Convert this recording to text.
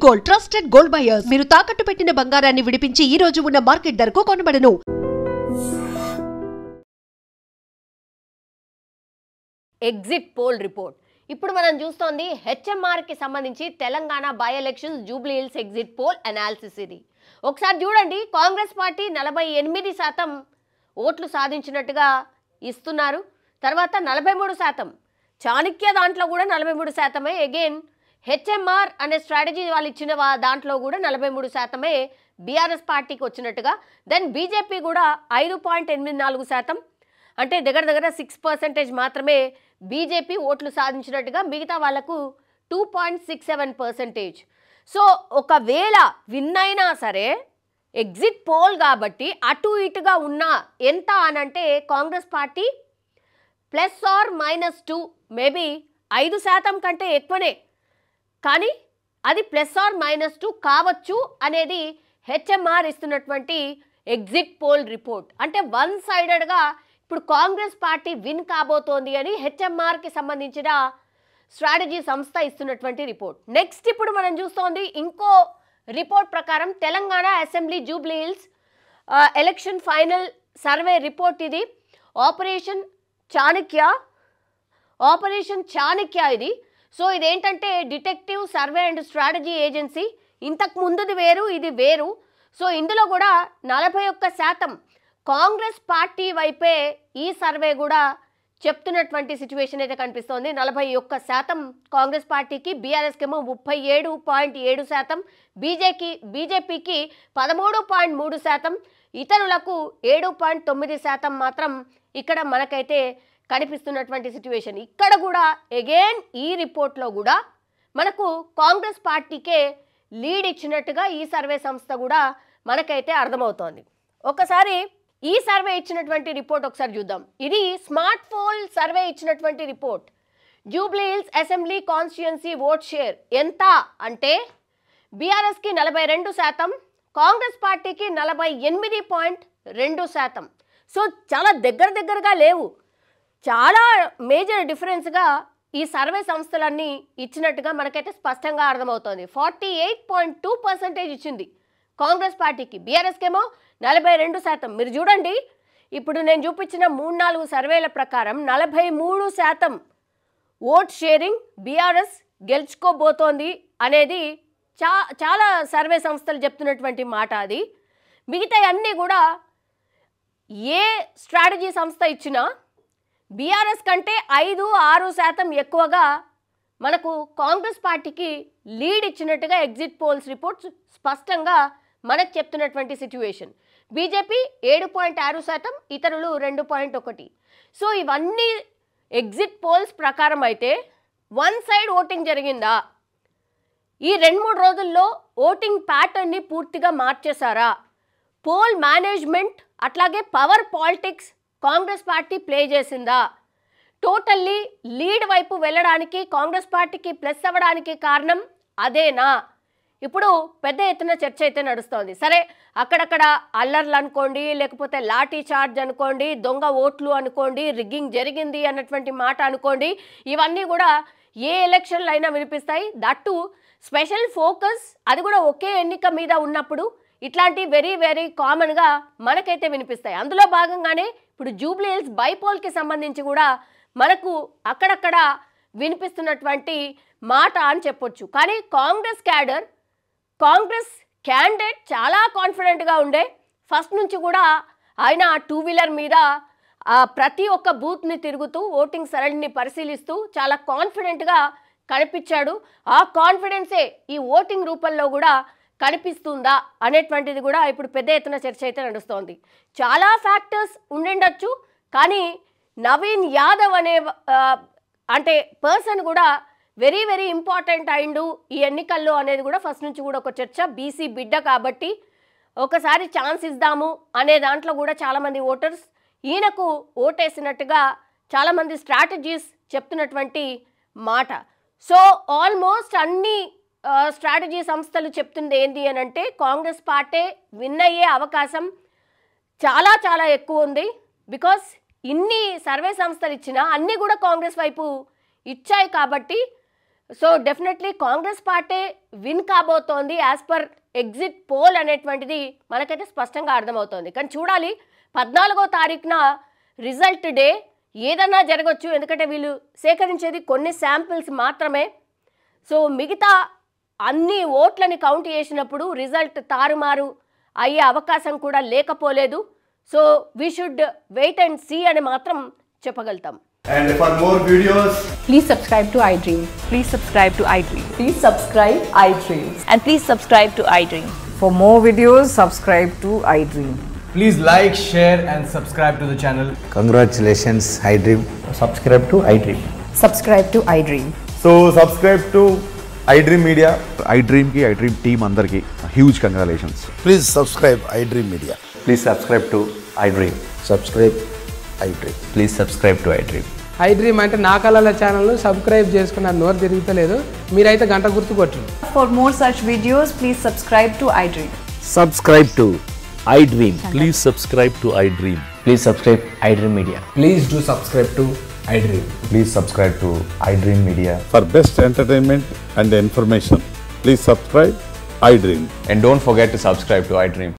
Gold trusted gold buyers మీరు తాకట్టు పెట్టిన బంగారాన్ని విడిపించి ఈ రోజు ఉన్న మార్కెట్ ధరకు కొనబడను. ఎగ్జిట్ పోల్ రిపోర్ట్ ఇప్పుడు మనం చూస్తోంది హెచ్ఎంఆర్ కి సంబంధించి Telangana by elections Jubilee hills exit poll analysis. ఇది ఒకసారి చూడండి. కాంగ్రెస్ పార్టీ 48% ఓట్లు సాధించినట్టుగా ఇస్తున్నారు. తర్వాత 43%, చాణక్య దాంట్లో కూడా 43%. అగైన్ హెచ్ఎంఆర్ అనే స్ట్రాటజీ వాళ్ళు ఇచ్చిన దాంట్లో కూడా 43% బీఆర్ఎస్ పార్టీకి వచ్చినట్టుగా. దెన్ బీజేపీ కూడా 5.84%, అంటే దగ్గర దగ్గర 6% మాత్రమే బీజేపీ ఓట్లు సాధించినట్టుగా, మిగతా వాళ్లకు 2.67%. సో ఒకవేళ విన్ అయినా సరే ఎగ్జిట్ పోల్ కాబట్టి అటు ఇటుగా ఉన్నా ఎంత అనంటే కాంగ్రెస్ పార్టీ +or-2 మేబీ 5% కంటే ఎక్కువనే, కానీ అది +or-2 కావచ్చు అనేది హెచ్ఎంఆర్ ఇస్తున్నటువంటి ఎగ్జిట్ పోల్ రిపోర్ట్. అంటే వన్ సైడెడ్గా ఇప్పుడు కాంగ్రెస్ పార్టీ విన్ కాబోతోంది అని హెచ్ఎంఆర్కి సంబంధించిన స్ట్రాటజీ సంస్థ ఇస్తున్నటువంటి రిపోర్ట్. నెక్స్ట్ ఇప్పుడు మనం చూస్తోంది ఇంకో రిపోర్ట్ ప్రకారం Telangana assembly Jubilee hills election final survey report. ఇది ఆపరేషన్ చాణక్య ఇది. సో ఇదేంటంటే detective survey and strategy agency. ఇంతకు ముందుది వేరు, ఇది వేరు. సో ఇందులో కూడా 41% కాంగ్రెస్ పార్టీ వైపే ఈ సర్వే కూడా చెప్తున్నటువంటి సిచ్యువేషన్ అయితే కనిపిస్తోంది. 41% కాంగ్రెస్ పార్టీకి, బీఆర్ఎస్కి ఏమో 37.7%, బీజేపీకి 13.3%, ఇతరులకు 7.9% మాత్రం ఇక్కడ మనకైతే కనిపిస్తున్నటువంటి సిచ్యువేషన్. ఇక్కడ కూడా అగైన్ ఈ రిపోర్ట్లో కూడా మనకు కాంగ్రెస్ పార్టీకే లీడ్ ఇచ్చినట్టుగా ఈ సర్వే సంస్థ కూడా మనకైతే అర్థమవుతోంది. ఒకసారి ఈ సర్వే ఇచ్చినటువంటి రిపోర్ట్ ఒకసారి చూద్దాం. ఇది స్మార్ట్ పోల్ సర్వే ఇచ్చినటువంటి report. Jubilee hills assembly constituency vote share ఎంత అంటే బీఆర్ఎస్కి 42%, కాంగ్రెస్ పార్టీకి 48.2%. సో చాలా దగ్గరగా లేవు, చాలా మేజర్ డిఫరెన్స్గా ఈ సర్వే సంస్థలన్నీ ఇచ్చినట్టుగా మనకైతే స్పష్టంగా అర్థమవుతోంది. 48.2% ఇచ్చింది కాంగ్రెస్ పార్టీకి, బీఆర్ఎస్కి ఏమో 42%. మీరు చూడండి, ఇప్పుడు నేను చూపించిన 3-4 సర్వేల ప్రకారం 43% ఓట్ షేరింగ్ బీఆర్ఎస్ గెలుచుకోబోతోంది అనేది చాలా సర్వే సంస్థలు చెప్తున్నటువంటి మాట. అది మిగతా అన్నీ కూడా ఏ స్ట్రాటజీ సంస్థ ఇచ్చినా బీఆర్ఎస్ కంటే 5-6% ఎక్కువగా మనకు కాంగ్రెస్ పార్టీకి లీడ్ ఇచ్చినట్టుగా ఎగ్జిట్ పోల్స్ రిపోర్ట్స్ స్పష్టంగా మనకు చెప్తున్నటువంటి సిచ్యువేషన్. బీజేపీ 7.6%, ఇతరులు 2.1%. సో ఇవన్నీ ఎగ్జిట్ పోల్స్ ప్రకారం అయితే వన్ సైడ్ ఓటింగ్ జరిగిందా? ఈ 2-3 రోజుల్లో ఓటింగ్ ప్యాటర్న్ని పూర్తిగా మార్చేశారా? పోల్ మేనేజ్మెంట్ అట్లాగే power politics Congress party play చేసిందా? టోటల్లీ లీడ్ వైపు వెళ్ళడానికి కాంగ్రెస్ పార్టీకి ప్లస్ అవ్వడానికి కారణం అదేనా? ఇప్పుడు పెద్ద ఎత్తున చర్చ అయితే నడుస్తోంది. సరే, అక్కడక్కడ అల్లర్లు అనుకోండి, లేకపోతే లాఠీ చార్జ్ అనుకోండి, దొంగ ఓట్లు అనుకోండి, రిగ్గింగ్ జరిగింది అన్నటువంటి మాట అనుకోండి, ఇవన్నీ కూడా ఏ ఎలక్షన్లు అయినా వినిపిస్తాయి. దట్టు స్పెషల్ ఫోకస్ అది కూడా ఒకే ఎన్నిక మీద ఉన్నప్పుడు ఇట్లాంటి వెరీ కామన్గా మనకైతే వినిపిస్తాయి. అందులో భాగంగానే ఇప్పుడు జూబ్లీ హిల్స్ బైపోల్కి సంబంధించి కూడా మనకు అక్కడక్కడ వినిపిస్తున్నటువంటి మాట అని చెప్పొచ్చు. కానీ కాంగ్రెస్ క్యాండిడేట్ చాలా కాన్ఫిడెంట్గా ఉండే. ఫస్ట్ నుంచి కూడా ఆయన 2-వీలర్ మీద ప్రతి ఒక్క బూత్ని తిరుగుతూ ఓటింగ్ సరళిని పరిశీలిస్తూ చాలా కాన్ఫిడెంట్గా కనిపించాడు. ఆ కాన్ఫిడెన్సే ఈ ఓటింగ్ రూపంలో కూడా కనిపిస్తుందా అనేటువంటిది కూడా ఇప్పుడు పెద్ద ఎత్తున చర్చ అయితే నడుస్తోంది. చాలా ఫ్యాక్టర్స్ ఉండిండొచ్చు, కానీ నవీన్ యాదవ్ అనే అంటే పర్సన్ కూడా వెరీ ఇంపార్టెంట్ అయిండు ఈ ఎన్నికల్లో అనేది కూడా ఫస్ట్ నుంచి కూడా ఒక చర్చ. బీసీ బిడ్డ కాబట్టి ఒకసారి ఛాన్స్ ఇద్దాము అనే దాంట్లో కూడా చాలామంది ఓటర్స్ ఈయనకు ఓటేసినట్టుగా చాలామంది స్ట్రాటజీస్ చెప్తున్నటువంటి మాట. సో ఆల్మోస్ట్ అన్ని స్ట్రాటజీ సంస్థలు చెప్తుంది ఏంటి అని అంటే కాంగ్రెస్ పార్టీ విన్ అయ్యే అవకాశం చాలా ఎక్కువ ఉంది. బికాస్ ఇన్ని సర్వే సంస్థలు ఇచ్చినా అన్నీ కూడా కాంగ్రెస్ వైపు ఇచ్చాయి కాబట్టి so definitely Congress party win కాబోతోంది యాజ్ పర్ ఎగ్జిట్ పోల్ అనేటువంటిది మనకైతే స్పష్టంగా అర్థమవుతోంది. కానీ చూడాలి 14వ తారీఖున రిజల్ట్ డే ఏదన్నా జరగవచ్చు. ఎందుకంటే వీళ్ళు సేకరించేది కొన్ని శాంపిల్స్ మాత్రమే. సో మిగతా అన్ని ఓట్లని కౌంట్ చేసినప్పుడు రిజల్ట్ తారుమారు అయ్యే అవకాశం కూడా లేకపోలేదు. So we should wait and see అని మాత్రం చెప్పగలుగుతాం. And for more videos, Please subscribe to iDream. Please subscribe to iDream. Please subscribe iDream. And please subscribe to iDream. For more videos, subscribe to iDream. please like, share and subscribe to the channel. Congratulations, iDream. Subscribe to iDream. Subscribe to iDream. So subscribe to iDream Media. iDream ki iDream team andarki huge congratulations. Please subscribe iDream Media. Please subscribe to iDream. Subscribe iDream. Please subscribe to iDream. iDream అంటే నా కళల channel subscribe చేసుకున్న నోరు తిరుగుతలేదు. మీరైతే గంట గుర్తు కొట్టండి. For more such videos, please subscribe to iDream. Subscribe to iDream. Please subscribe to iDream. Please subscribe iDream Media. Please do subscribe to iDream. Please subscribe to iDream Media. For best entertainment and information, please subscribe iDream. And don't forget to subscribe to iDream.